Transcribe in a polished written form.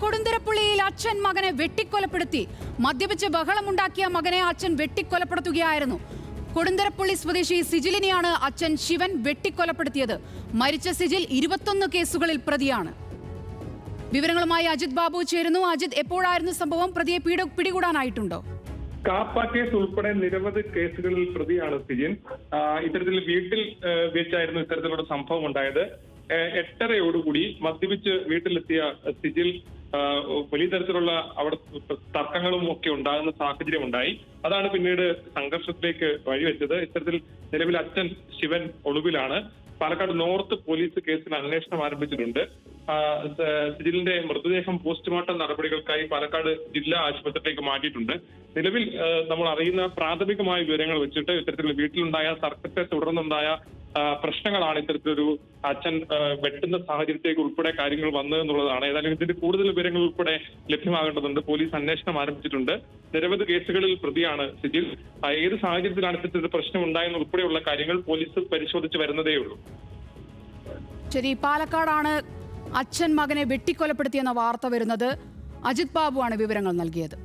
കൊടുന്തരപ്പുള്ളിയിൽ അച്ഛൻ മകനെ വെട്ടിക്കൊലപ്പെടുത്തി. മദ്യപിച്ച് ബഹളമുണ്ടാക്കിയ മകനെ അച്ഛൻ വെട്ടിക്കൊലപ്പെടുത്തുകയായിരുന്നു. കൊടുന്തരപ്പുള്ളി സ്വദേശി സിജിലിനെയാണ് അച്ഛൻ ശിവൻ വെട്ടിക്കൊലപ്പെടുത്തിയത്. മരിച്ച സിജിൽ 21 കേസുകളിൽ പ്രതിയാണ്. വിവരങ്ങളുമായി അജിത് ബാബു ചേരുന്നു. അജിത്, എപ്പോഴായിരുന്നു സംഭവം? പ്രതിയെ പിടികൂടാനായിട്ടുണ്ടോ? കാപ്പ കേസ് ഉൾപ്പെടെ നിരവധി കേസുകളിൽ പ്രതിയാണ് സിജിൻ. ഇത്തരത്തിൽ വീട്ടിൽ വെച്ചായിരുന്നു ഇത്തരത്തിലുള്ള സംഭവം ഉണ്ടായത്. 8:30യോടുകൂടി മദ്യപിച്ച് വീട്ടിലെത്തിയ സിജിൽ വലിയ തരത്തിലുള്ള അവിടെ തർക്കങ്ങളും ഒക്കെ ഉണ്ടാകുന്ന സാഹചര്യം ഉണ്ടായി. അതാണ് പിന്നീട് സംഘർഷത്തിലേക്ക് വഴിവെച്ചത്. ഇത്തരത്തിൽ നിലവിൽ അച്ഛൻ ശിവൻ ഒളിവിലാണ്. പാലക്കാട് നോർത്ത് പോലീസ് കേസിൽ അന്വേഷണം ആരംഭിച്ചിട്ടുണ്ട്. സിജിലിന്റെ മൃതദേഹം പോസ്റ്റ്മോർട്ടം നടപടികൾക്കായി പാലക്കാട് ജില്ലാ ആശുപത്രിയിലേക്ക് മാറ്റിയിട്ടുണ്ട്. നിലവിൽ നമ്മൾ അറിയുന്ന പ്രാഥമികമായ വിവരങ്ങൾ വെച്ചിട്ട് ഇത്തരത്തിലുള്ള വീട്ടിലുണ്ടായ തർക്കത്തെ തുടർന്നുണ്ടായ പ്രശ്നങ്ങളാണ് ഇത്തരത്തിലൊരു അച്ഛൻ വെട്ടുന്ന സാഹചര്യത്തേക്ക് ഉൾപ്പെടെ കാര്യങ്ങൾ വന്നതെന്നുള്ളതാണ്. ഏതായാലും ഇതിന്റെ കൂടുതൽ വിവരങ്ങൾ ഉൾപ്പെടെ ലഭ്യമാകേണ്ടതുണ്ട്. പോലീസ് അന്വേഷണം ആരംഭിച്ചിട്ടുണ്ട്. നിരവധി കേസുകളിൽ പ്രതിയാണ് സിജിൽ. ഏത് സാഹചര്യത്തിലാണ് ഇത്തരത്തിലൊരു പ്രശ്നം ഉണ്ടായെന്ന് ഉൾപ്പെടെയുള്ള കാര്യങ്ങൾ പോലീസ് പരിശോധിച്ച് വരുന്നതേയുള്ളൂ. ശരി, പാലക്കാടാണ് അച്ഛൻ മകനെ വെട്ടിക്കൊലപ്പെടുത്തിയെന്ന വാർത്ത വരുന്നത്. അജിത് ബാബുവാണ് വിവരങ്ങൾ നൽകിയത്.